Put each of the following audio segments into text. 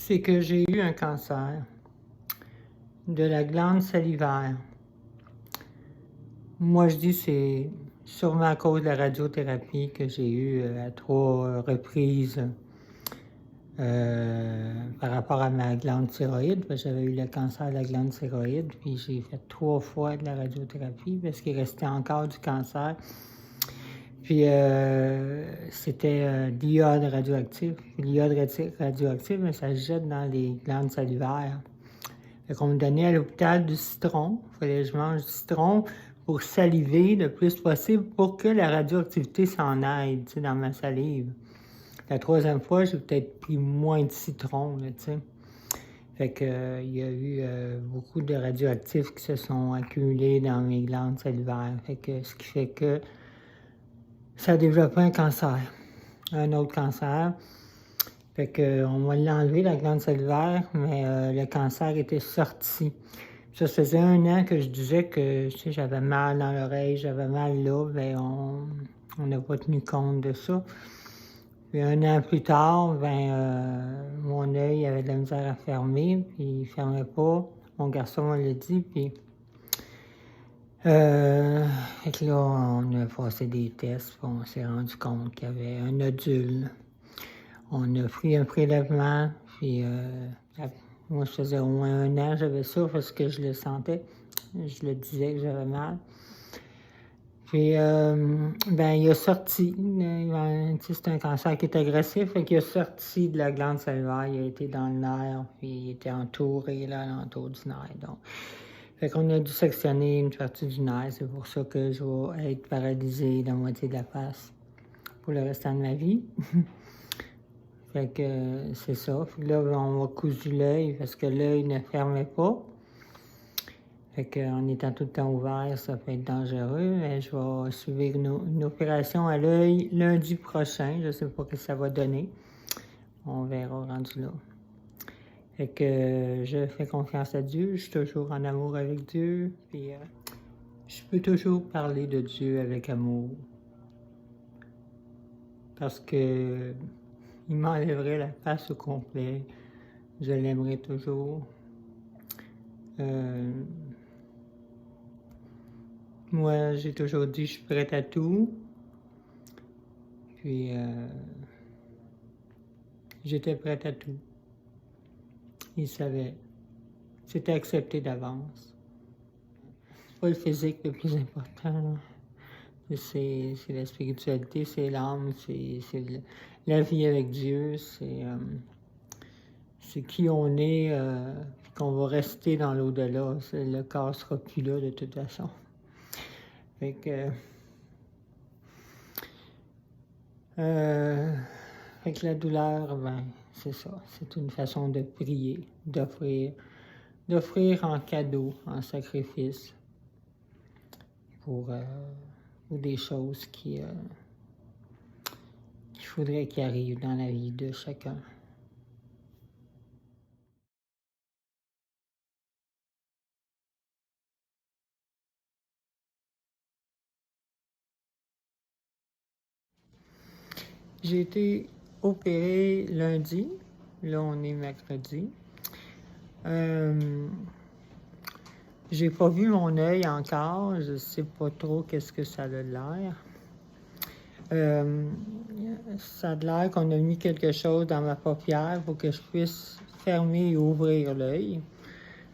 c'est que j'ai eu un cancer de la glande salivaire. Moi, je dis que c'est sûrement à cause de la radiothérapie que j'ai eue à 3 reprises par rapport à ma glande thyroïde. J'avais eu le cancer de la glande thyroïde, puis j'ai fait 3 fois de la radiothérapie parce qu'il restait encore du cancer. Puis c'était de l'iode radioactif. L'iode radioactif, mais ça se jette dans les glandes salivaires. Fait qu'on me donnait à l'hôpital du citron. Il fallait que je mange du citron pour saliver le plus possible pour que la radioactivité s'en aille, tu sais, dans ma salive. La 3e fois, j'ai peut-être pris moins de citron, là, tu sais. Fait que il y a eu beaucoup de radioactifs qui se sont accumulés dans mes glandes salivaires. Fait que ce qui fait que ça a développé un cancer, un autre cancer. Fait qu'on m'a l'enlevé, la glande salivaire, mais le cancer était sorti. Ça faisait 1 an que je disais que, tu sais, j'avais mal dans l'oreille, j'avais mal là, ben on n'a pas tenu compte de ça. Puis 1 an plus tard, mon œil avait de la misère à fermer, puis il ne fermait pas. Mon garçon me l'a dit, puis fait que là, on a passé des tests, puis on s'est rendu compte qu'il y avait un nodule. On a pris un prélèvement, puis moi, ça faisait au moins 1 an que j'avais ça parce que je le sentais. Je le disais que j'avais mal. Puis, il a sorti. C'est un cancer qui est agressif, fait qu'il a sorti de la glande salivaire. Il a été dans le nerf, puis il était entouré là, alentour du nerf. Donc, fait qu'on a dû sectionner une partie du nerf. C'est pour ça que je vais être paralysée la moitié de la face pour le restant de ma vie. Fait que c'est ça. Puis là, on m'a cousu l'œil parce que l'œil ne fermait pas. Fait qu'en étant tout le temps ouvert, ça peut être dangereux. Mais je vais suivre une opération à l'œil lundi prochain. Je ne sais pas ce que ça va donner. On verra rendu là. Fait que je fais confiance à Dieu. Je suis toujours en amour avec Dieu. Puis je peux toujours parler de Dieu avec amour. Parce que il m'enlèverait la face au complet. Je l'aimerai toujours. Moi, j'ai toujours dit je suis prête à tout. Puis, j'étais prête à tout. Il savait. C'était accepté d'avance. C'est pas le physique le plus important. C'est la spiritualité, c'est l'âme, c'est la vie avec Dieu, c'est qui on est, puis qu'on va rester dans l'au-delà. Le corps sera plus là de toute façon. Fait que la douleur, c'est ça. C'est une façon de prier, d'offrir en cadeau, en sacrifice pour des choses qu'il faudrait qu'il arrive dans la vie de chacun. J'ai été opérée lundi. Là, on est mercredi. J'ai pas vu mon œil encore. Je sais pas trop qu'est-ce que ça a l'air. Ça a l'air qu'on a mis quelque chose dans ma paupière pour que je puisse fermer et ouvrir l'œil.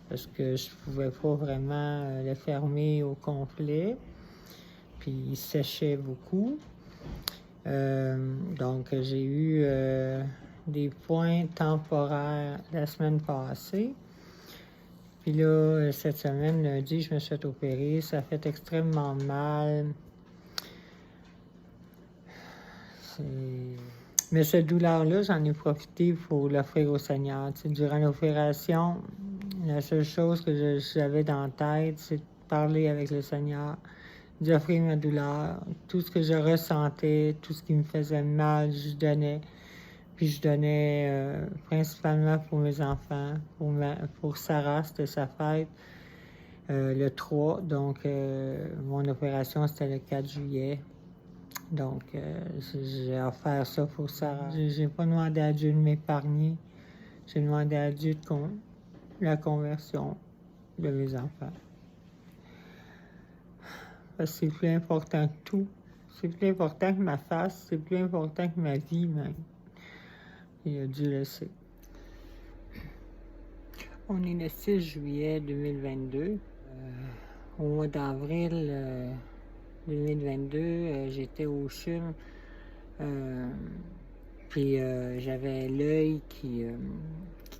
Parce que je pouvais pas vraiment le fermer au complet. Puis il séchait beaucoup. Donc, j'ai eu des points temporaires la semaine passée. Puis là, cette semaine, lundi, je me suis fait opérer. Ça fait extrêmement mal. Mais cette douleur-là, j'en ai profité pour l'offrir au Seigneur. Tu sais, durant l'opération, la seule chose que j'avais dans la tête, c'est de parler avec le Seigneur, d'offrir ma douleur, tout ce que je ressentais, tout ce qui me faisait mal, je donnais. Puis je donnais principalement pour mes enfants, pour Sarah, c'était sa fête, le 3. Donc, mon opération, c'était le 4 juillet. Donc, j'ai offert ça pour Sarah. J'ai pas demandé à Dieu de m'épargner. J'ai demandé à Dieu la conversion de mes enfants. Parce que c'est plus important que tout. C'est plus important que ma face, c'est plus important que ma vie même. Et Dieu le sait. On est le 6 juillet 2022. Au mois d'avril 2022, j'étais au CHUM. Puis j'avais l'œil qui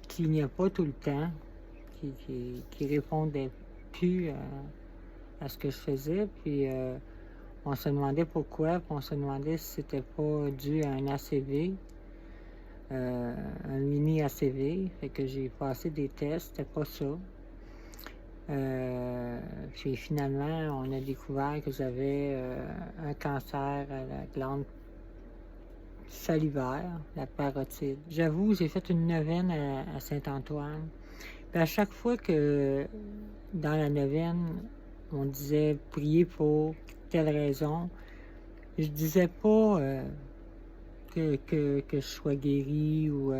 clignait pas tout le temps, qui répondait plus à ce que je faisais. Puis on se demandait pourquoi, puis on se demandait si c'était pas dû à un ACV, un mini ACV. Fait que j'ai passé des tests, c'était pas ça. Puis finalement, on a découvert que j'avais un cancer à la glande salivaire, la parotide. J'avoue, j'ai fait une neuvaine à Saint-Antoine. Puis à chaque fois que dans la neuvaine, on disait prier pour telle raison, je disais pas que je sois guérie ou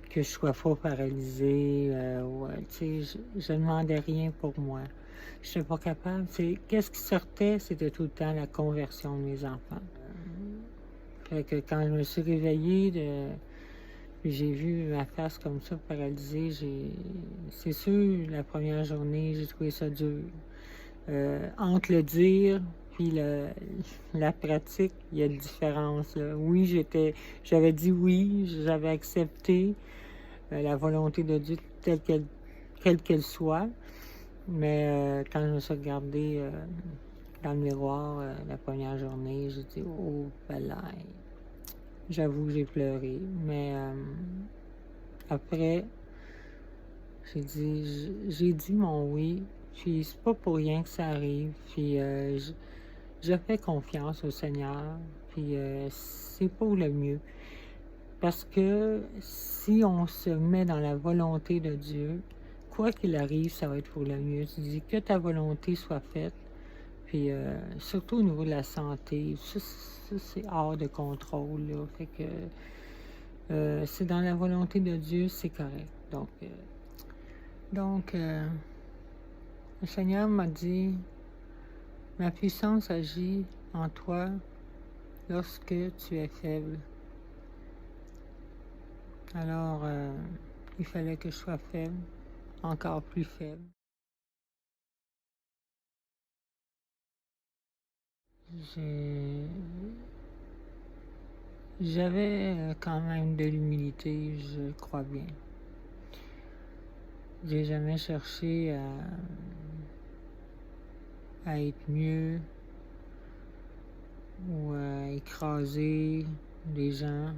que je sois pas paralysée. Je demandais rien pour moi. Je n'étais pas capable. Qu'est-ce qui sortait? C'était tout le temps la conversion de mes enfants. Fait que quand je me suis réveillée, j'ai vu ma face comme ça, paralysée, c'est sûr, la première journée, j'ai trouvé ça dur. Entre le dire puis la pratique, il y a une différence. Là. Oui, j'avais dit oui, j'avais accepté la volonté de Dieu quelle qu'elle soit, mais quand je me suis regardée dans le miroir la première journée, j'ai dit « Oh, balaye ». J'avoue, j'ai pleuré, mais après, j'ai dit mon oui, puis c'est pas pour rien que ça arrive, puis je fais confiance au Seigneur, puis c'est pour le mieux. Parce que si on se met dans la volonté de Dieu, quoi qu'il arrive, ça va être pour le mieux. Tu dis que ta volonté soit faite, puis surtout au niveau de la santé, ça c'est hors de contrôle, là. Fait que c'est dans la volonté de Dieu, c'est correct. Donc, le Seigneur m'a dit, ma puissance agit en toi lorsque tu es faible. Alors, il fallait que je sois faible, encore plus faible. J'avais quand même de l'humilité, je crois bien. J'ai jamais cherché à être mieux ou à écraser les gens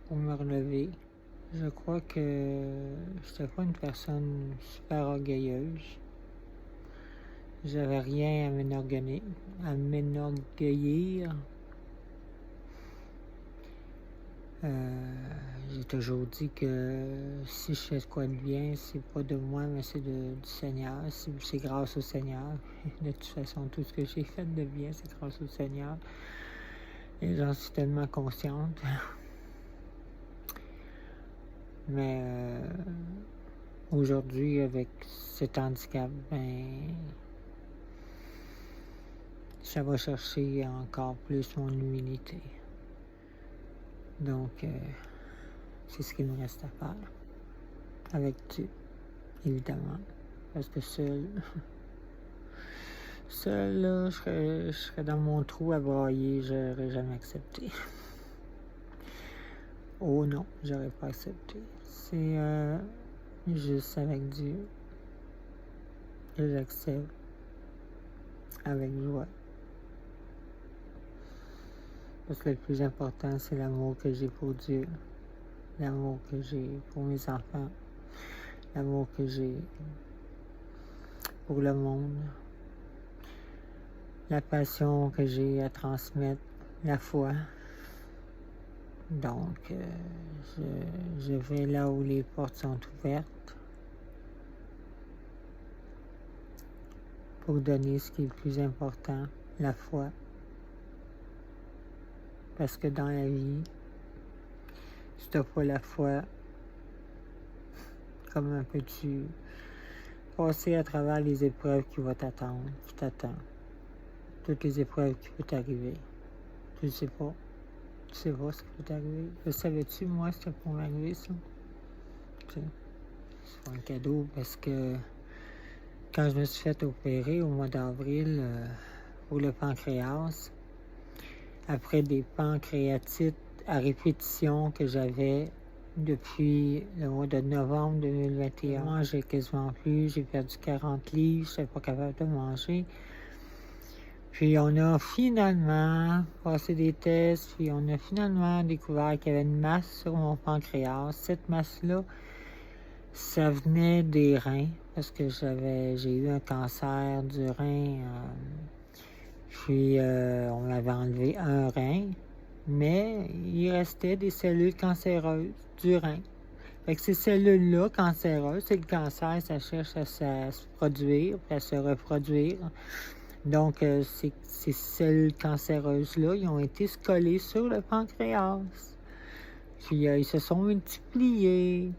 pour me relever. Je crois que je n'étais pas une personne super orgueilleuse. J'avais rien à m'enorgueillir. J'ai toujours dit que si je fais quoi de bien, c'est pas de moi, mais c'est du Seigneur. C'est grâce au Seigneur. De toute façon, tout ce que j'ai fait de bien, c'est grâce au Seigneur. Et j'en suis tellement consciente. Mais aujourd'hui, avec cet handicap, ça va chercher encore plus mon humilité. Donc, c'est ce qu'il me reste à faire. Avec Dieu, évidemment. Parce que seul, là, je serais dans mon trou à brailler, je n'aurais jamais accepté. Oh non, j'aurais pas accepté. C'est juste avec Dieu que j'accepte avec joie. Parce que le plus important, c'est l'amour que j'ai pour Dieu, l'amour que j'ai pour mes enfants, l'amour que j'ai pour le monde, la passion que j'ai à transmettre, la foi. Donc, je vais là où les portes sont ouvertes pour donner ce qui est le plus important, la foi. Parce que dans la vie, si tu n'as pas la foi, comme un peu tu passer à travers les épreuves qui vont t'attendre, qui t'attendent. Toutes les épreuves qui peuvent t'arriver. Tu ne sais pas. Tu sais pas ce qui peut t'arriver. Le savais-tu, moi, c'était pour m'arriver, ça? Tu sais, c'est un cadeau parce que quand je me suis fait opérer au mois d'avril pour le pancréas, après des pancréatites à répétition que j'avais depuis le mois de novembre 2021. Je mangeais quasiment plus, j'ai perdu 40 livres, je n'étais pas capable de manger. Puis on a finalement passé des tests, puis on a finalement découvert qu'il y avait une masse sur mon pancréas. Cette masse-là, ça venait des reins, parce que j'ai eu un cancer du rein. Puis on m'avait enlevé un rein, mais il restait des cellules cancéreuses du rein. Fait que ces cellules-là cancéreuses, c'est le cancer, ça cherche à se produire, puis à se reproduire. Donc, ces cellules cancéreuses-là, ils ont été collées sur le pancréas. Puis, ils se sont multipliés.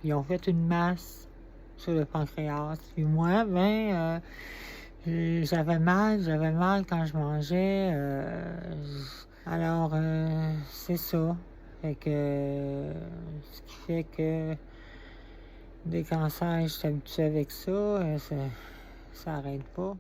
Ils ont fait une masse sur le pancréas. Puis moi, j'avais mal quand je mangeais. Alors, c'est ça. Fait que, ce qui fait que des cancers, je suis habituée avec ça, ça n'arrête pas.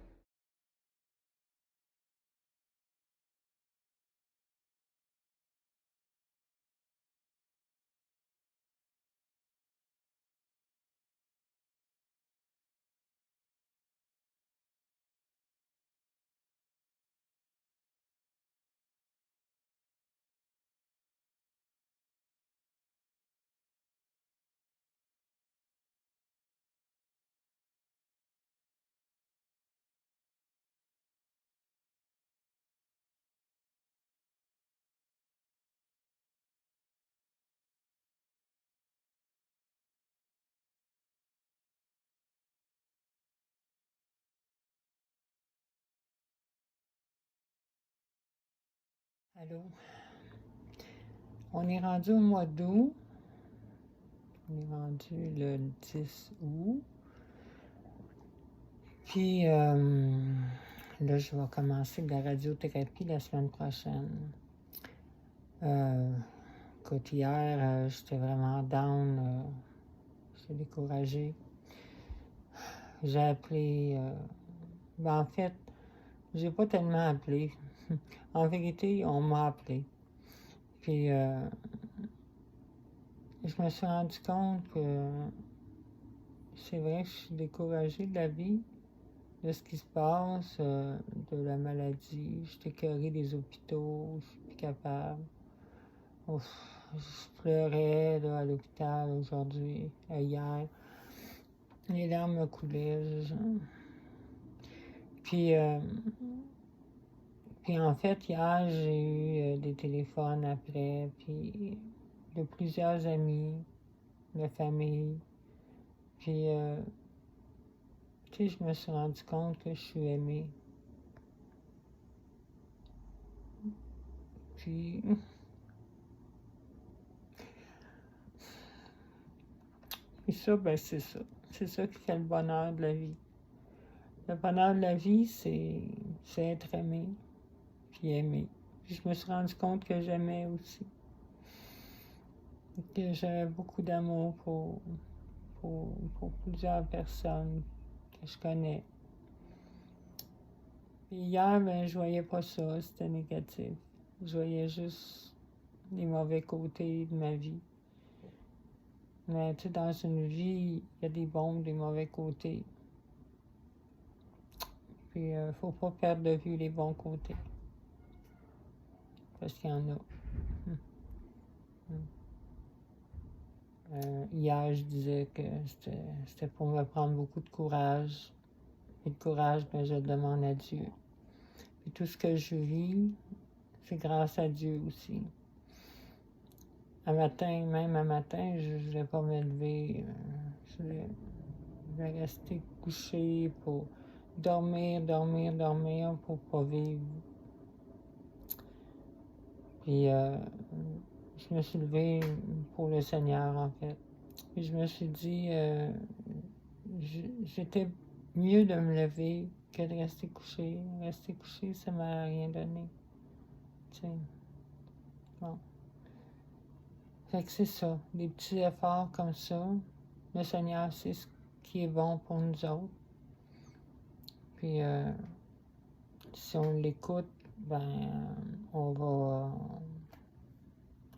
Allô? On est rendu au mois d'août. On est rendu le 10 août. Puis là, je vais commencer de la radiothérapie la semaine prochaine. Écoute, hier, j'étais vraiment down. J'étais découragée. J'ai appelé... en fait, j'ai pas tellement appelé. En vérité, on m'a appelé. Puis, je me suis rendu compte que c'est vrai que je suis découragée de la vie, de ce qui se passe, de la maladie. Je suis écœurée des hôpitaux, je suis plus capable. Ouf, je pleurais là, à l'hôpital aujourd'hui, hier. Les larmes me coulaient. Puis, en fait, hier, j'ai eu des téléphones après, puis de plusieurs amis, de famille. Puis, tu sais, je me suis rendu compte que je suis aimée. Puis, et ça, ben c'est ça. C'est ça qui fait le bonheur de la vie. Le bonheur de la vie, c'est être aimé, puis aimer. Puis je me suis rendu compte que j'aimais aussi. Que j'avais beaucoup d'amour pour plusieurs personnes que je connais. Puis hier, ben, je voyais pas ça, c'était négatif. Je voyais juste les mauvais côtés de ma vie. Mais tu sais, dans une vie, il y a des bons, des mauvais côtés. Puis, faut pas perdre de vue les bons côtés. Parce qu'il y en a. Hier, je disais que c'était pour me prendre beaucoup de courage. Et le courage, ben, je le demande à Dieu. Et tout ce que je vis, c'est grâce à Dieu aussi. Même un matin, je ne vais pas me lever. Je vais rester couché pour dormir pour pas vivre. Puis je me suis levée pour le Seigneur, en fait. Puis je me suis dit, j'étais mieux de me lever que de rester couché. Rester couché, ça m'a rien donné. Tu sais. Bon. Fait que c'est ça, des petits efforts comme ça. Le Seigneur sait ce qui est bon pour nous autres. Puis si on l'écoute, ben on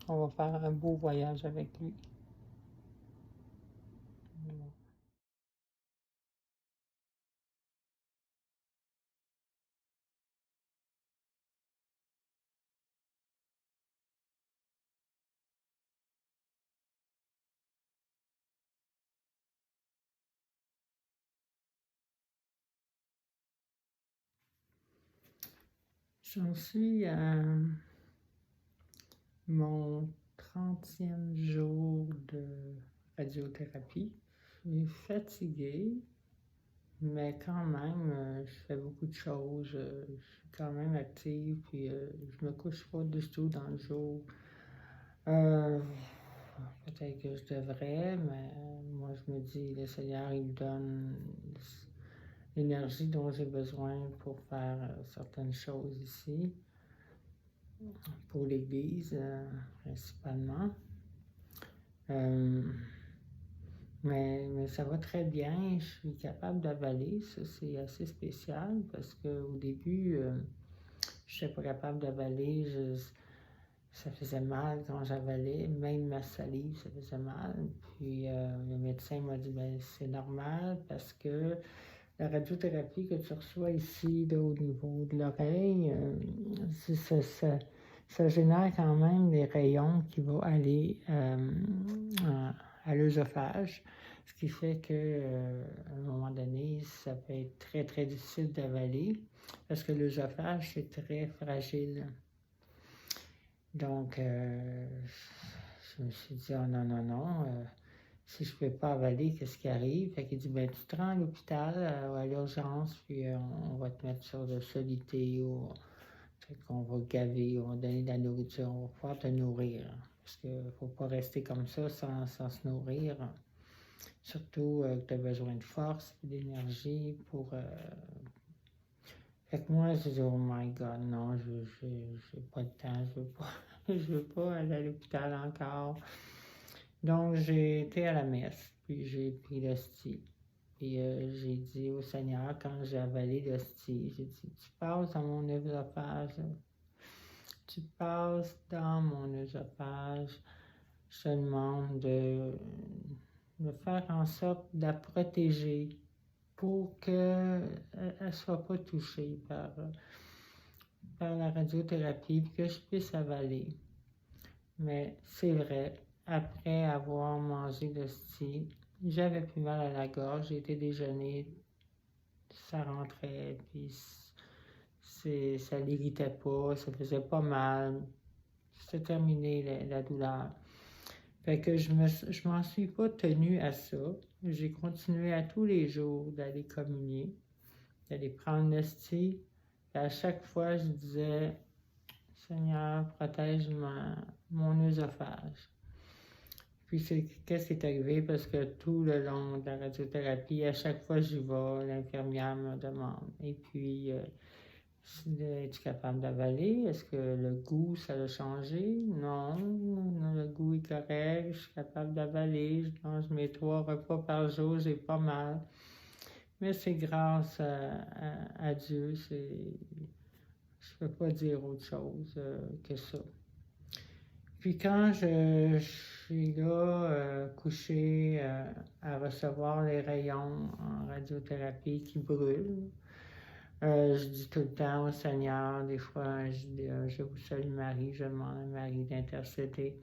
va faire un beau voyage avec lui. J'en suis à mon 30e jour de radiothérapie. Je suis fatiguée, mais quand même, je fais beaucoup de choses. Je suis quand même active, puis je me couche pas du tout dans le jour. Peut-être que je devrais, mais moi je me dis, le Seigneur, il me donne l'énergie dont j'ai besoin pour faire certaines choses ici, pour l'Église principalement. Mais ça va très bien, je suis capable d'avaler, ça c'est assez spécial parce qu'au début, je n'étais pas capable d'avaler, ça faisait mal quand j'avalais, même ma salive, ça faisait mal. Puis le médecin m'a dit, ben, c'est normal parce que la radiothérapie que tu reçois ici, là, au niveau de l'oreille, ça génère quand même des rayons qui vont aller à l'œsophage, ce qui fait que à un moment donné, ça peut être très, très difficile d'avaler parce que l'œsophage, c'est très fragile. Donc, je me suis dit, oh non, non, non, si je ne peux pas avaler, qu'est-ce qui arrive? Fait qu'il dit, ben, tu te rends à l'hôpital, à l'urgence, puis on va te mettre sur de solité, ou peut-être qu'on va te gaver, on va te donner de la nourriture, on va pouvoir te nourrir. Parce qu'il ne faut pas rester comme ça sans se nourrir. Surtout que tu as besoin de force et d'énergie pour... Fait que moi, je dis, oh my God, non, je n'ai pas de temps, je veux pas aller à l'hôpital encore. Donc, j'ai été à la messe, puis j'ai pris l'hostie. Puis j'ai dit au Seigneur, quand j'ai avalé l'hostie, j'ai dit, tu passes dans mon œsophage, tu passes dans mon œsophage. Je te demande de faire en sorte de la protéger pour qu'elle ne soit pas touchée par la radiothérapie, puis que je puisse avaler. Mais c'est vrai, après avoir mangé l'hostie, j'avais plus mal à la gorge, j'ai été déjeuner, ça rentrait, puis ça l'irritait pas, ça faisait pas mal, c'était terminé la douleur. Fait que je m'en suis pas tenue à ça. J'ai continué à tous les jours d'aller communier, d'aller prendre l'hostie. À chaque fois, je disais, Seigneur, protège mon œsophage. Puis qu'est-ce qui est arrivé? Parce que tout le long de la radiothérapie, à chaque fois que j'y vais, l'infirmière me demande. Et puis, es-tu capable d'avaler? Est-ce que le goût, ça a changé? Non, le goût est correct, je suis capable d'avaler, je mange mes 3 repas par jour, j'ai pas mal. Mais c'est grâce à Dieu, je peux pas dire autre chose que ça. Puis quand je suis là, couché à recevoir les rayons en radiothérapie qui brûlent, je dis tout le temps au Seigneur, des fois je dis, je vous salue Marie, je demande à Marie d'intercéder.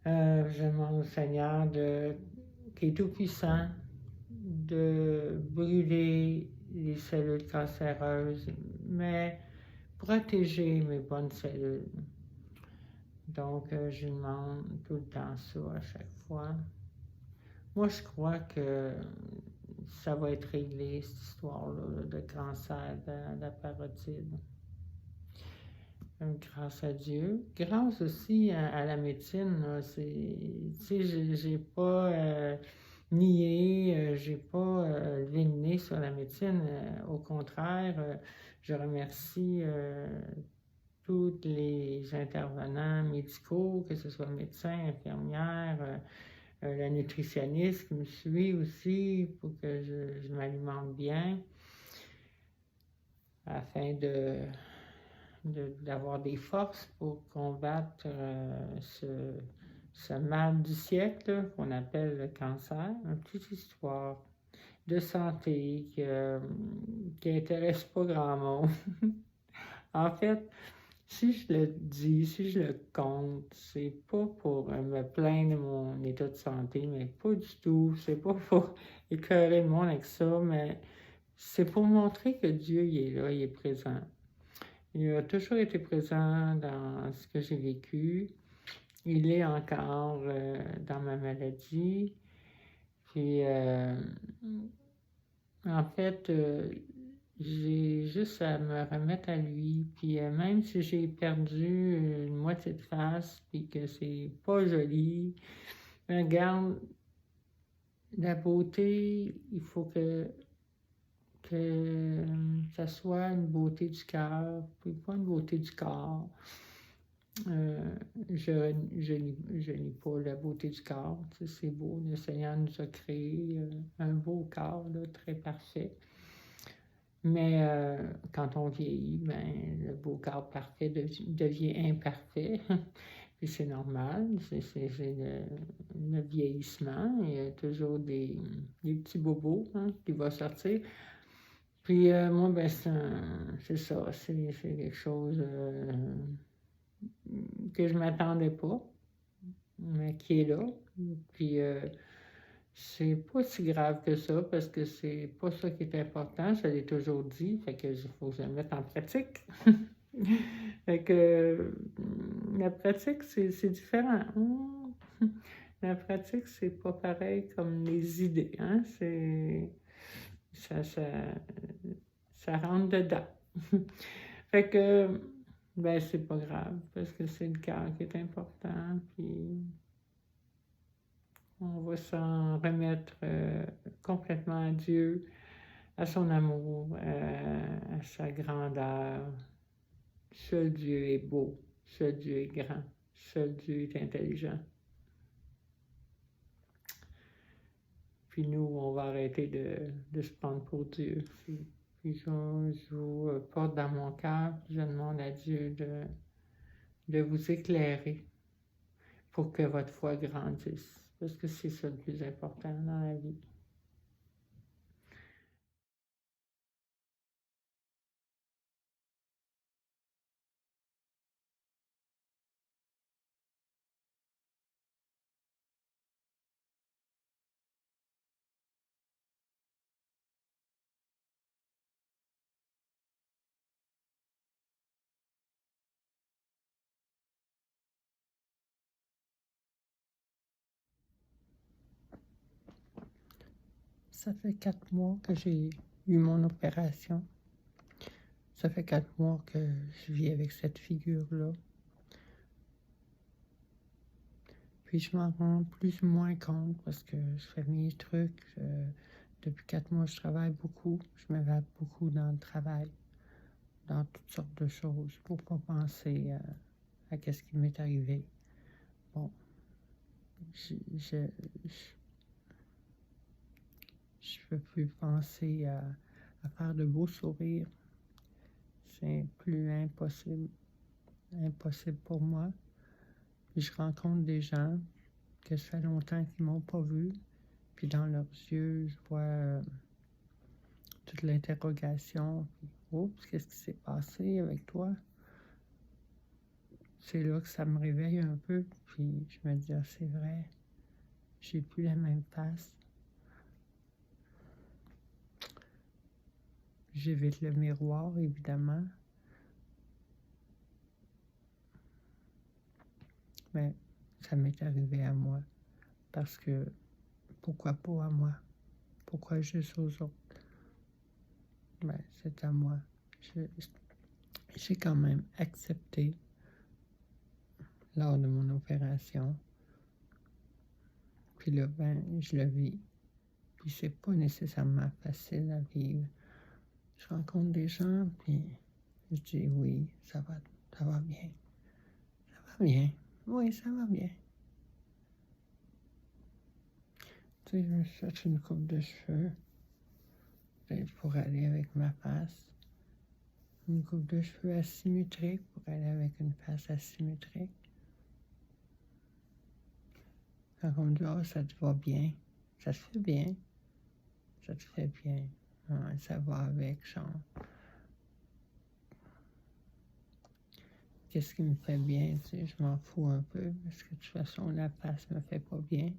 Je demande au Seigneur qui est tout puissant, de brûler les cellules cancéreuses, mais protéger mes bonnes cellules. Donc, je demande tout le temps ça à chaque fois. Moi, je crois que ça va être réglé, cette histoire-là, de cancer de la parotide. grâce à Dieu. Grâce aussi à la médecine, là, j'ai pas nié, j'ai pas levé le nez sur la médecine. Au contraire, je remercie tous les intervenants médicaux, que ce soit médecins, infirmières, la nutritionniste qui me suit aussi pour que je m'alimente bien afin d'avoir des forces pour combattre ce mal du siècle qu'on appelle le cancer. Une petite histoire de santé qui intéresse pas grand monde. En fait, si je le dis, si je le compte, c'est pas pour me plaindre de mon état de santé, mais pas du tout. C'est pas pour écœurer le monde avec ça, mais c'est pour montrer que Dieu, il est là, il est présent. Il a toujours été présent dans ce que j'ai vécu. Il est encore dans ma maladie. Puis, en fait, j'ai juste à me remettre à lui. Puis, même si j'ai perdu une moitié de face, puis que c'est pas joli, regarde, la beauté, il faut que ça soit une beauté du cœur, puis pas une beauté du corps. Je nie pas la beauté du corps, c'est beau. Le Seigneur nous a créé un beau corps, là, très parfait. Mais quand on vieillit, ben, le beau corps parfait devient imparfait. Puis c'est normal, c'est le vieillissement. Il y a toujours des petits bobos qui vont sortir. Puis moi, ben, c'est ça, c'est quelque chose que je m'attendais pas, mais qui est là. Puis c'est pas si grave que ça, parce que c'est pas ça qui est important, je l'ai toujours dit, fait que il faut que je le mette en pratique. Fait que la pratique, c'est différent. La pratique, c'est pas pareil comme les idées, hein? Ça rentre dedans. Fait que, ben, c'est pas grave, parce que c'est le cœur qui est important, puis on va s'en remettre complètement à Dieu, à son amour, à sa grandeur. Seul Dieu est beau, seul Dieu est grand, seul Dieu est intelligent. Puis nous, on va arrêter de se prendre pour Dieu. Puis je vous porte dans mon cœur, je demande à Dieu de vous éclairer pour que votre foi grandisse, parce que c'est ça le plus important dans la vie. Ça fait 4 mois que j'ai eu mon opération. Ça fait 4 mois que je vis avec cette figure-là. Puis je m'en rends plus ou moins compte parce que je fais mes trucs. Depuis 4 mois, je travaille beaucoup. Je m'évade beaucoup dans le travail, dans toutes sortes de choses, pour pas penser à ce qui m'est arrivé. Bon, je peux plus penser à faire de beaux sourires. C'est plus impossible pour moi. Puis je rencontre des gens que ça fait longtemps qu'ils m'ont pas vu. Puis dans leurs yeux, je vois toute l'interrogation. Puis, oups, qu'est-ce qui s'est passé avec toi? C'est là que ça me réveille un peu. Puis je me dis, ah, c'est vrai, j'ai plus la même face. J'évite le miroir, évidemment. Mais ça m'est arrivé à moi. Parce que, pourquoi pas à moi? Pourquoi juste aux autres? Ben, c'est à moi. j'ai quand même accepté lors de mon opération. Puis là, ben, je le vis. Puis c'est pas nécessairement facile à vivre. Je rencontre des gens, puis je dis oui, ça va bien. Ça va bien. Oui, ça va bien. Tu sais, je me cherche une coupe de cheveux, peut-être pour aller avec ma face. Une coupe de cheveux asymétrique pour aller avec une face asymétrique. Quand on me dit, oh, ça te va bien, ça te fait bien, ça te fait bien, ouais, ça va avec, genre. Qu'est-ce qui me fait bien, tu sais, je m'en fous un peu, parce que de toute façon, la face me fait pas bien.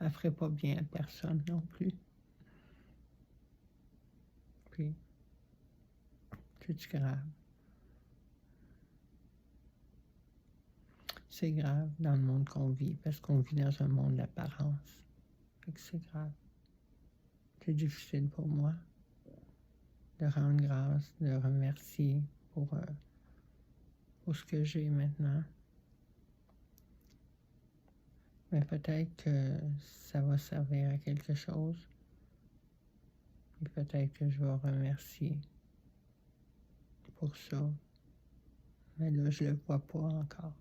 Elle ferait pas bien à personne non plus. Puis, c'est grave. C'est grave dans le monde qu'on vit, parce qu'on vit dans un monde d'apparence. Fait que c'est grave. C'est difficile pour moi de rendre grâce, de remercier pour ce que j'ai maintenant. Mais peut-être que ça va servir à quelque chose. Et peut-être que je vais remercier pour ça. Mais là, je le vois pas encore.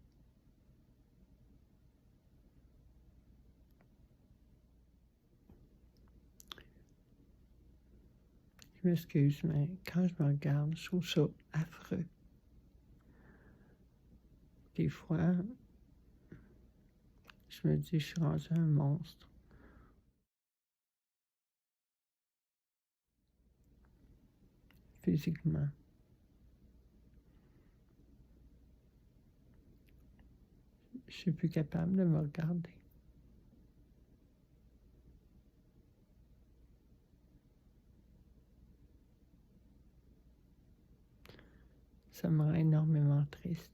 Je m'excuse, mais quand je me regarde, je trouve ça affreux. Des fois, je me dis, je suis rendu un monstre. Physiquement. Je suis plus capable de me regarder. Ça me rend énormément triste.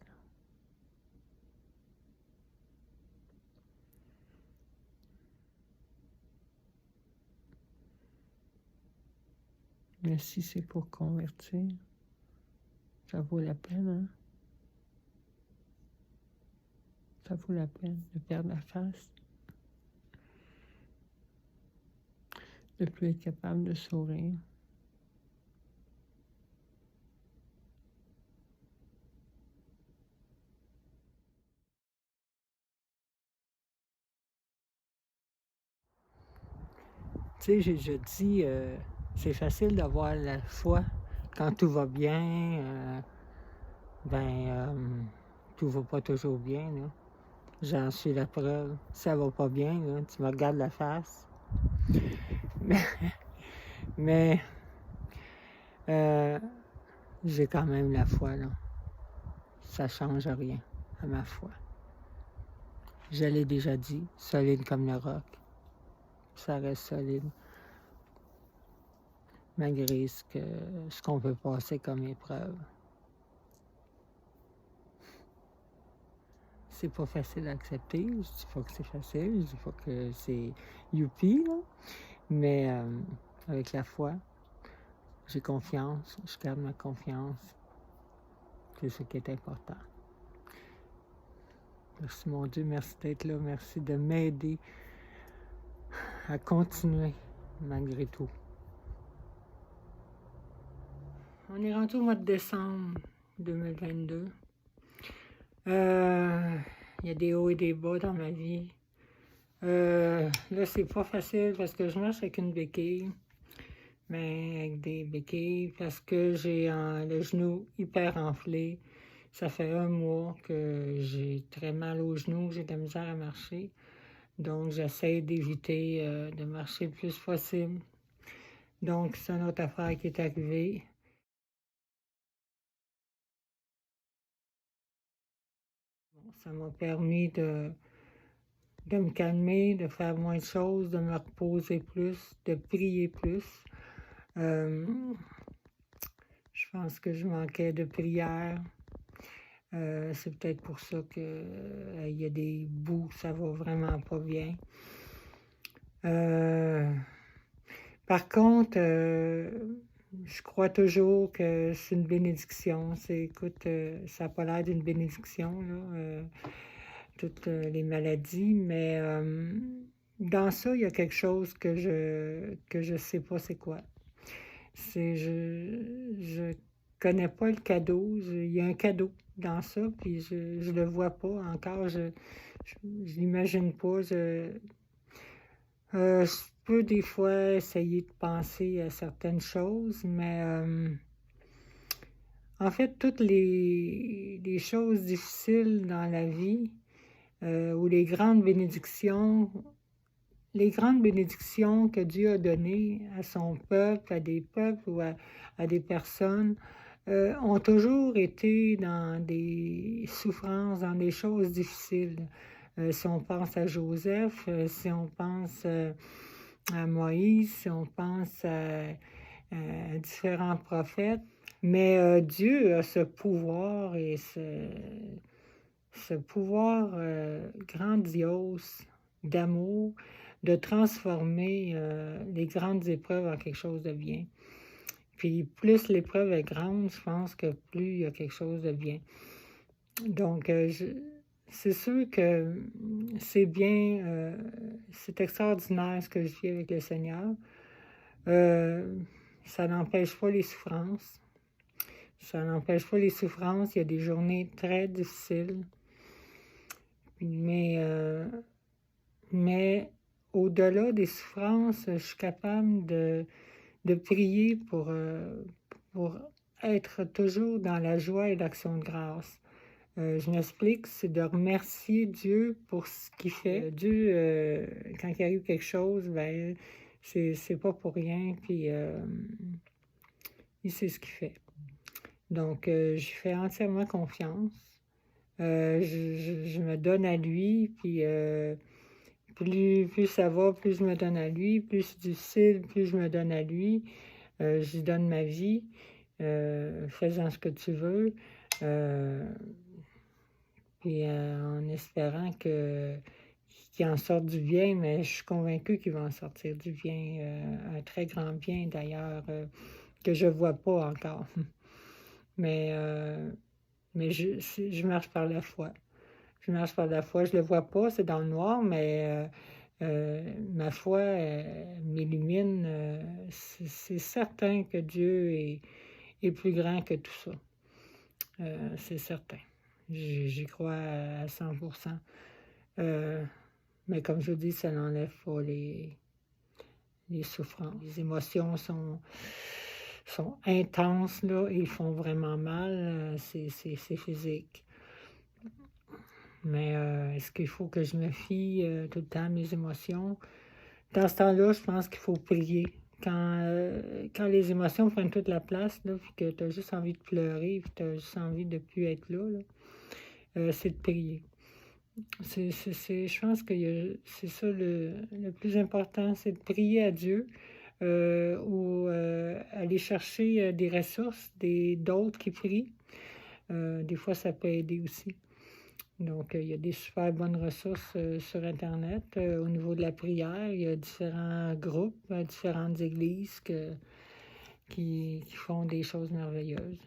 Mais si c'est pour convertir, ça vaut la peine, hein? Ça vaut la peine de perdre la face, de ne plus être capable de sourire. Tu sais, j'ai déjà dit, c'est facile d'avoir la foi quand tout va bien. Tout va pas toujours bien, là. J'en suis la preuve. Ça va pas bien, là. Tu me regardes la face. Mais j'ai quand même la foi, là. Ça change rien à ma foi. Je l'ai déjà dit, solide comme le roc. Ça reste solide. Malgré ce qu'on peut passer comme épreuve. C'est pas facile à accepter. Je dis pas que c'est facile, je dis pas que c'est youpi, là. Mais avec la foi, j'ai confiance, je garde ma confiance. C'est ce qui est important. Merci mon Dieu, merci d'être là, merci de m'aider à continuer malgré tout. On est rendu au mois de décembre 2022. Il y a des hauts et des bas dans ma vie. Là, c'est pas facile parce que je marche avec une béquille. Mais avec des béquilles parce que j'ai le genou hyper enflé. Ça fait 1 mois que j'ai très mal au genou, j'ai de la misère à marcher. Donc, j'essaie d'éviter de marcher le plus possible. Donc, c'est une autre affaire qui est arrivée. Bon, ça m'a permis de me calmer, de faire moins de choses, de me reposer plus, de prier plus. Je pense que je manquais de prière. C'est peut-être pour ça qu'il y a des bouts, ça va vraiment pas bien. Par contre, je crois toujours que c'est une bénédiction. Écoute, ça n'a pas l'air d'une bénédiction, là, toutes les maladies, mais dans ça, il y a quelque chose que je sais pas c'est quoi. Je connais pas le cadeau. Il y a un cadeau dans ça, puis je le vois pas encore. Je l'imagine pas. Je peux des fois essayer de penser à certaines choses, mais en fait, toutes les choses difficiles dans la vie, ou les grandes bénédictions que Dieu a données à son peuple, à des peuples ou à des personnes, ont toujours été dans des souffrances, dans des choses difficiles. Si on pense à Joseph, si on pense à Moïse, si on pense à différents prophètes, mais Dieu a ce pouvoir et ce pouvoir grandiose d'amour de transformer les grandes épreuves en quelque chose de bien. Puis plus l'épreuve est grande, je pense que plus il y a quelque chose de bien. Donc, c'est sûr que c'est bien, c'est extraordinaire ce que je vis avec le Seigneur. Ça n'empêche pas les souffrances. Ça n'empêche pas les souffrances. Il y a des journées très difficiles. Mais au-delà des souffrances, je suis capable de prier pour être toujours dans la joie et l'action de grâce. Je m'explique, c'est de remercier Dieu pour ce qu'il fait. Dieu, quand il arrive quelque chose, ben c'est pas pour rien, puis il sait ce qu'il fait. Donc, je fais entièrement confiance. Je me donne à lui, puis plus ça va, plus je me donne à lui, plus c'est difficile, plus je me donne à lui. Je lui donne ma vie, fais-en ce que tu veux, puis en espérant qu'il en sorte du bien, mais je suis convaincue qu'il va en sortir du bien, un très grand bien d'ailleurs, que je ne vois pas encore. Mais je marche par la foi. Je marche par la foi. Je ne le vois pas, c'est dans le noir, mais ma foi m'illumine. C'est certain que Dieu est plus grand que tout ça. C'est certain. J'y crois à 100%. Mais comme je vous dis, ça n'enlève pas les souffrances. Les émotions sont intenses, là, et ils font vraiment mal. C'est physique. Mais est-ce qu'il faut que je me fie tout le temps à mes émotions? Dans ce temps-là, je pense qu'il faut prier. Quand les émotions prennent toute la place, là, puis que tu as juste envie de pleurer, puis tu as juste envie de ne plus être là, c'est de prier. Je pense que c'est ça le plus important, c'est de prier à Dieu ou aller chercher des ressources, d'autres qui prient. Des fois, ça peut aider aussi. Donc, il y a des super bonnes ressources sur Internet. Au niveau de la prière, il y a différents groupes, différentes églises qui font des choses merveilleuses.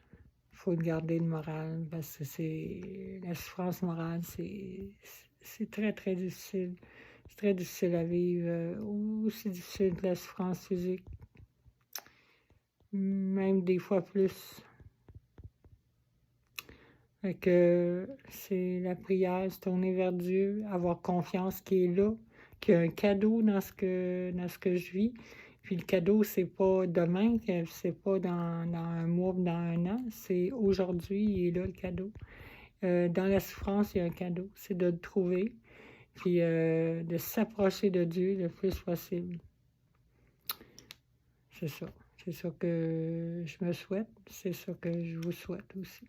Il faut garder le moral parce que la souffrance morale, c'est très, très difficile. C'est très difficile à vivre, aussi difficile que la souffrance physique. Même des fois plus. Fait que c'est la prière, se tourner vers Dieu, avoir confiance qu'il est là, qu'il y a un cadeau dans ce que je vis. Puis le cadeau, c'est pas demain, c'est pas dans un mois, dans un an, c'est aujourd'hui, il est là le cadeau. Dans la souffrance, il y a un cadeau, c'est de le trouver, puis de s'approcher de Dieu le plus possible. C'est ça. C'est ça que je me souhaite, c'est ça que je vous souhaite aussi.